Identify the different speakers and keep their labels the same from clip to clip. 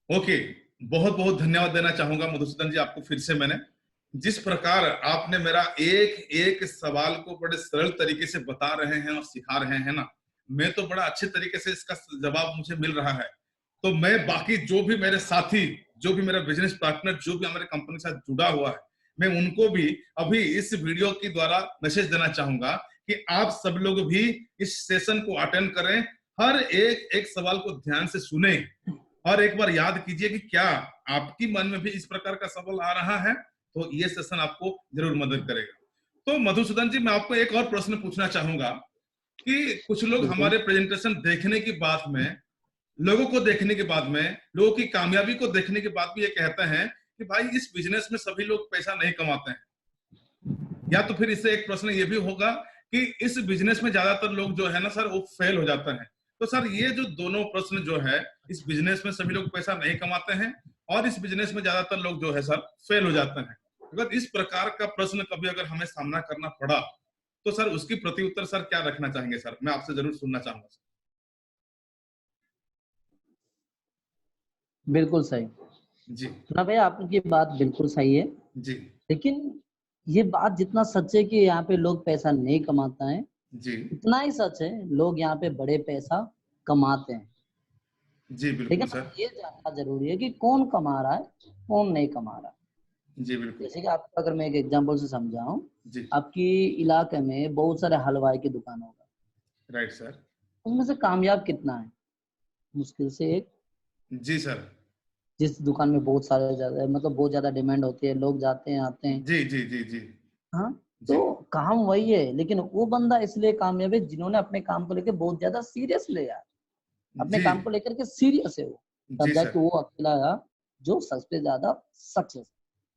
Speaker 1: Okay, बहुत बहुत धन्यवाद देना चाहूंगा मधुसूदन जी आपको फिर से। मैंने जिस प्रकार आपने मेरा एक एक सवाल को बड़े सरल तरीके से बता रहे हैं और सिखा रहे हैं ना, मैं तो बड़ा अच्छे तरीके से इसका जवाब मुझे मिल रहा है। तो मैं बाकी जो भी मेरे साथी, जो भी मेरा बिजनेस पार्टनर, जो भी हमारे कंपनी के साथ जुड़ा हुआ है, मैं उनको भी अभी इस वीडियो के द्वारा मैसेज देना चाहूंगा कि आप सब लोग भी इस सेशन को अटेंड करें, हर एक एक सवाल को ध्यान से सुने और एक बार याद कीजिए कि क्या आपकी मन में भी इस प्रकार का सवाल आ रहा है, तो ये सेशन आपको जरूर मदद करेगा। तो मधुसूदन जी, मैं आपको एक और प्रश्न पूछना चाहूंगा कि कुछ लोग
Speaker 2: बिल्कुल।
Speaker 1: हमारे प्रेजेंटेशन देखने की बात में, लोगों को देखने के बाद में, लोगों की कामयाबी को देखने के बाद भी ये कहते हैं कि भाई इस बिजनेस में सभी लोग पैसा नहीं कमाते हैं। या तो फिर इससे एक प्रश्न ये भी होगा कि इस बिजनेस में ज्यादातर लोग जो है ना सर, वो फेल हो जाते हैं। तो सर ये जो दोनों प्रश्न जो है, इस बिजनेस में सभी लोग पैसा नहीं कमाते हैं और इस बिजनेस में ज्यादातर लोग जो है सर फेल हो जाते हैं, अगर इस प्रकार का प्रश्न कभी अगर हमें सामना करना पड़ा, तो सर उसकी प्रति उत्तर सर क्या रखना चाहेंगे? सर मैं आपसे जरूर सुनना चाहूंगा सर।
Speaker 2: बिल्कुल सही।
Speaker 1: जी
Speaker 2: ना भैया, आपकी बात बिल्कुल सही है,
Speaker 1: जी
Speaker 2: लेकिन ये बात जितना सच है कि यहाँ पे लोग पैसा नहीं कमाता है,
Speaker 1: जी
Speaker 2: उतना ही सच है लोग यहाँ पे बड़े पैसा कमाते हैं।
Speaker 1: जी बिल्कुल
Speaker 2: लेकिन
Speaker 1: सर।
Speaker 2: ये जानना जरूरी है कि कौन कमा रहा है, कौन नहीं कमा रहा।
Speaker 1: जी बिल्कुल।
Speaker 2: जैसे कि आपको अगर मैं एक एग्जांपल से समझाऊं,
Speaker 1: जी
Speaker 2: आपकी इलाके में बहुत सारे हलवाई की दुकान होगा,
Speaker 1: राइट सर।
Speaker 2: उसमें से कामयाब कितना है? मुश्किल से एक।
Speaker 1: जी सर।
Speaker 2: जिस दुकान में बहुत सारे ज्यादा मतलब बहुत ज्यादा डिमांड होती है, लोग जाते हैं आते हैं।
Speaker 1: जी जी जी जी
Speaker 2: हाँ,
Speaker 1: जी
Speaker 2: तो काम वही है, लेकिन वो बंदा इसलिए कामयाब है जिन्होंने अपने काम को लेकर बहुत ज्यादा सीरियस लिया, अपने
Speaker 1: जी
Speaker 2: काम को लेकर के सीरियस है वो, तब
Speaker 1: जी
Speaker 2: जाके
Speaker 1: सर।
Speaker 2: वो अकेला है जो सबसे ज्यादा सक्सेस।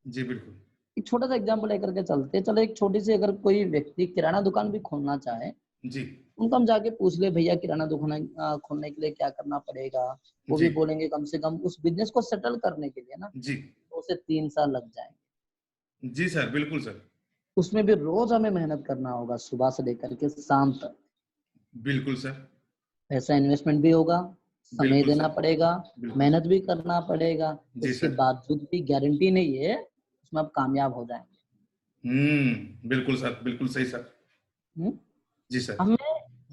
Speaker 1: जी बिल्कुल।
Speaker 2: एक छोटा सा एग्जांपल लेकर के चलते, चलो एक छोटी सी, अगर कोई व्यक्ति किराना दुकान भी खोलना चाहे,
Speaker 1: जी
Speaker 2: उनको हम जाके पूछ ले भैया किराना दुकान खोलने के लिए क्या करना पड़ेगा, वो
Speaker 1: जी
Speaker 2: भी बोलेंगे कम से कम उस बिजनेस को सेटल करने के लिए ना
Speaker 1: जी
Speaker 2: 2 से 3 साल लग जाएंगे।
Speaker 1: जी सर, बिल्कुल सर।
Speaker 2: उसमें भी रोज हमें मेहनत करना होगा, सुबह से लेकर के शाम तक।
Speaker 1: बिल्कुल सर।
Speaker 2: पैसा इन्वेस्टमेंट भी होगा, समय
Speaker 1: बिल्कुल
Speaker 2: देना
Speaker 1: सर।
Speaker 2: पड़ेगा,
Speaker 1: बिल्कुल
Speaker 2: मेहनत
Speaker 1: सर।
Speaker 2: भी करना पड़ेगा।
Speaker 1: जी
Speaker 2: उसके
Speaker 1: सर।
Speaker 2: बावजूद भी गारंटी नहीं है उसमें आप कामयाब हो जाएंगे।
Speaker 1: बिल्कुल सर, बिल्कुल सही सर।
Speaker 2: हम्म?
Speaker 1: जी सर।
Speaker 2: हमें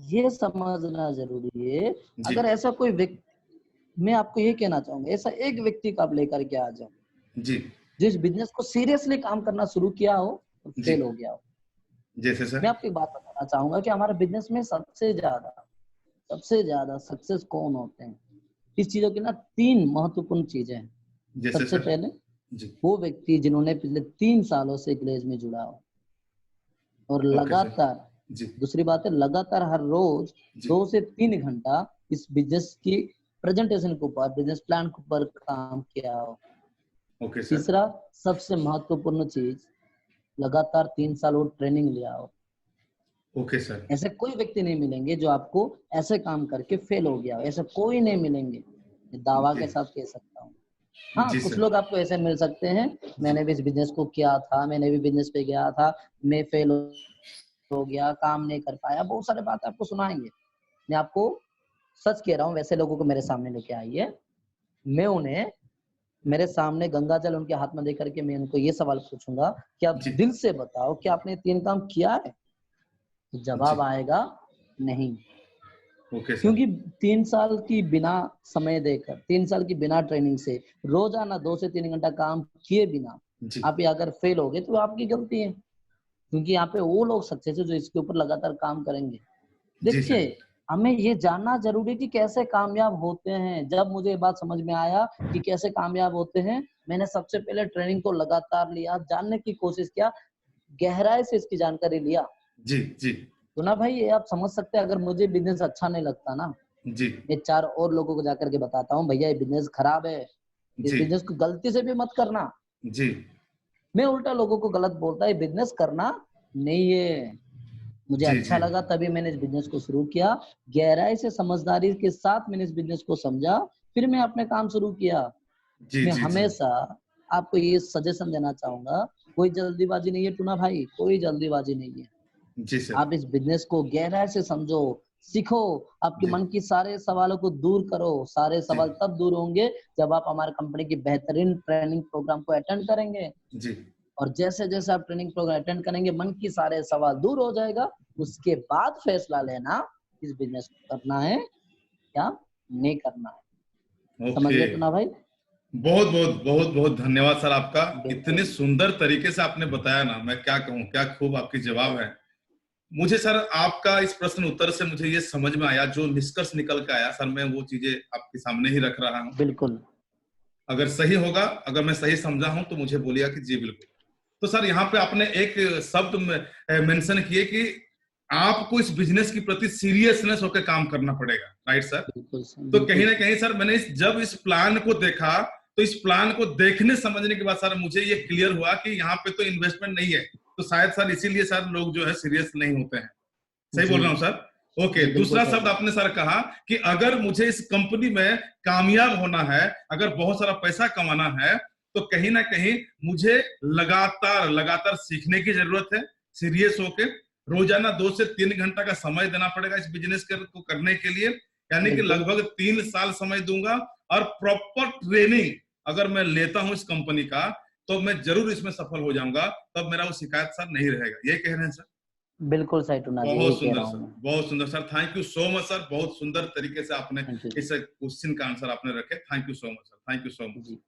Speaker 2: ये समझना जरूरी है,
Speaker 1: जी
Speaker 2: अगर ऐसा कोई व्यक्ति, मैं आपको ये कहना चाहूंगा, ऐसा एक व्यक्ति को आप लेकर के आ जाओ
Speaker 1: जी
Speaker 2: जिस बिजनेस को सीरियसली काम करना शुरू किया हो और
Speaker 1: जी
Speaker 2: फेल हो गया हो।
Speaker 1: जैसे
Speaker 2: मैं
Speaker 1: सर।
Speaker 2: आपको एक बात बताना चाहूंगा कि हमारे बिजनेस में सबसे ज्यादा सक्सेस कौन होते हैं। इस चीजों की ना 3 महत्वपूर्ण चीजें हैं।
Speaker 1: जैसे
Speaker 2: सबसे
Speaker 1: सर।
Speaker 2: पहले,
Speaker 1: जी।
Speaker 2: वो व्यक्ति जिन्होंने पिछले 3 सालों से ग्लेज में जुड़ा हो और
Speaker 1: ओके सर।
Speaker 2: लगातार,
Speaker 1: जी
Speaker 2: दूसरी बात है लगातार हर रोज
Speaker 1: जी
Speaker 2: 2 से 3 घंटा इस बिजनेस की प्रेजेंटेशन के ऊपर, बिजनेस प्लान के ऊपर काम किया हो।
Speaker 1: Okay sir.
Speaker 2: तीसरा, सबसे महत्वपूर्ण चीज, लगातार 3 साल वो ट्रेनिंग लिया हो।
Speaker 1: Okay sir.
Speaker 2: ऐसे कोई व्यक्ति नहीं मिलेंगे जो आपको ऐसे काम करके फेल हो गया हो, ऐसे कोई नहीं मिलेंगे, ये दावा
Speaker 1: जी
Speaker 2: के साथ कह सकता हूँ। हाँ,
Speaker 1: जी
Speaker 2: कुछ
Speaker 1: सर।
Speaker 2: लोग आपको ऐसे मिल सकते हैं,
Speaker 1: जी
Speaker 2: मैंने भी इस बिजनेस को किया था, मैंने भी बिजनेस पे गया था, मैं फेल हो गया, काम नहीं कर पाया, बहुत सारे बात आपको सुनाएंगे। मैं आपको सच कह रहा हूँ, वैसे लोगों को मेरे सामने लेके आइए, मैं उन्हें मेरे सामने गंगा जल उनके हाथ में दे करके मैं उनको ये सवाल पूछूंगा कि आप
Speaker 1: जी
Speaker 2: दिल से बताओ कि आपने 3 काम किया है? तो
Speaker 1: जी
Speaker 2: जवाब आएगा नहीं।
Speaker 1: Okay sir.
Speaker 2: क्योंकि 3 साल की बिना समय देकर, 3 साल की बिना ट्रेनिंग से, रोजाना 2 से 3 घंटा काम किए बिना
Speaker 1: जी
Speaker 2: आप ये अगर फेल हो गए तो आपकी गलती है। क्योंकि यहाँ पे वो लोग सक्सेस है जो इसके ऊपर लगातार काम करेंगे।
Speaker 1: जी
Speaker 2: देखिए,
Speaker 1: सर।
Speaker 2: हमें ये जानना जरूरी है कि कैसे कामयाब होते हैं। जब मुझे ये बात समझ में आया कि कैसे कामयाब होते हैं, मैंने सबसे पहले ट्रेनिंग को लगातार लिया, जानने की कोशिश किया, गहराई से इसकी जानकारी लिया।
Speaker 1: जी जी
Speaker 2: तो ना भाई, ये आप समझ सकते हैं, अगर मुझे बिजनेस अच्छा नहीं लगता ना,
Speaker 1: जी
Speaker 2: मैं 4 और लोगों को जाकर के बताता हूँ भैया ये बिजनेस खराब है, इस
Speaker 1: जी
Speaker 2: बिजनेस को गलती से भी मत करना।
Speaker 1: जी
Speaker 2: मैं उल्टा लोगों को गलत बोलता है, बिजनेस करना नहीं है। मुझे
Speaker 1: जी
Speaker 2: अच्छा
Speaker 1: जी
Speaker 2: लगा तभी मैंने इस बिजनेस को शुरू किया, गहराई से समझदारी के साथ मैंने इस बिजनेस को समझा, फिर मैं अपने काम शुरू किया।
Speaker 1: जी
Speaker 2: मैं
Speaker 1: जी जी
Speaker 2: हमेशा आपको ये सजेशन देना चाहूंगा, कोई जल्दीबाजी नहीं है टूना भाई, कोई जल्दीबाजी नहीं है।
Speaker 1: जी सर।
Speaker 2: आप इस बिजनेस को गहराई से समझो, सीखो, आपके
Speaker 1: जी
Speaker 2: मन की सारे सवालों को दूर करो। सारे
Speaker 1: जी
Speaker 2: सवाल तब दूर होंगे जब आप हमारे कंपनी की बेहतरीन ट्रेनिंग प्रोग्राम को अटेंड करेंगे।
Speaker 1: जी
Speaker 2: और जैसे-जैसे आप ट्रेनिंग प्रोग्राम अटेंड करेंगे, मन की सारे सवाल दूर हो जाएगा। उसके बाद फैसला लेना, किस बिज़नेस को करना है या नहीं करना है। समझ
Speaker 1: ओके।
Speaker 2: गए तो ना भाई?
Speaker 1: बहुत बहुत बहुत बहुत धन्यवाद सर आपका। इतने
Speaker 2: बिल्कुल,
Speaker 1: सुंदर तरीके से आपने बताया ना, मैं क्या कहूँ, क्या खूब आपकी जवाब है। मुझे सर आपका इस प्रश्न उत्तर से मुझे ये समझ में आया, जो निष्कर्ष निकल के आया सर, मैं वो चीजें आपके सामने ही रख रहा हूँ।
Speaker 2: बिल्कुल,
Speaker 1: अगर सही होगा, अगर मैं सही समझा हूं तो मुझे बोलिएगा कि जी बिल्कुल। तो सर यहाँ पे आपने एक शब्द मेंशन किए कि आपको इस बिजनेस के प्रति सीरियसनेस होकर काम करना पड़ेगा, राइट सर?
Speaker 2: बिल्कुल स
Speaker 1: तो कहीं
Speaker 2: बिल्कुल
Speaker 1: ना
Speaker 2: सही।
Speaker 1: कहीं सर मैंने जब इस प्लान को देखा, तो इस प्लान को देखने समझने के बाद सर मुझे ये क्लियर हुआ कि यहाँ पे तो इन्वेस्टमेंट नहीं है। तो शायद सर इसीलिए सर लोग जो है सीरियस नहीं होते हैं। सही
Speaker 2: जी,
Speaker 1: बोल रहा हूँ सर? ओके।
Speaker 2: जी, बिल्कुल
Speaker 1: दूसरा
Speaker 2: सही
Speaker 1: शब्द
Speaker 2: बोला।
Speaker 1: आपने सर कहा कि अगर मुझे इस कंपनी में कामयाब होना है, अगर बहुत सारा पैसा कमाना है, तो कहीं ना कहीं मुझे लगातार लगातार सीखने की जरूरत है। सीरियस होके रोजाना 2 से 3 घंटा का समय देना पड़ेगा इस बिजनेस को करने के लिए। यानी कि
Speaker 2: बिल्कुल,
Speaker 1: लगभग 3 साल समय दूंगा। और प्रॉपर ट्रेनिंग अगर मैं लेता हूं इस कंपनी का, तो मैं जरूर इसमें सफल हो जाऊंगा। तब मेरा वो शिकायत सर नहीं रहेगा। ये कह रहे हैं सर?
Speaker 2: बिल्कुल सही टूना जी, यही
Speaker 1: बहुत
Speaker 2: कह
Speaker 1: सुंदर
Speaker 2: रहा हूँ
Speaker 1: सर,
Speaker 2: मैं।
Speaker 1: बहुत सुंदर sir. Thank you so much sir. बहुत सुंदर तरीके से आपने
Speaker 2: थैंक यू जी।
Speaker 1: इस क्वेश्चन का आंसर आपने रखे। Thank you so much sir, thank you so much.
Speaker 2: Ji.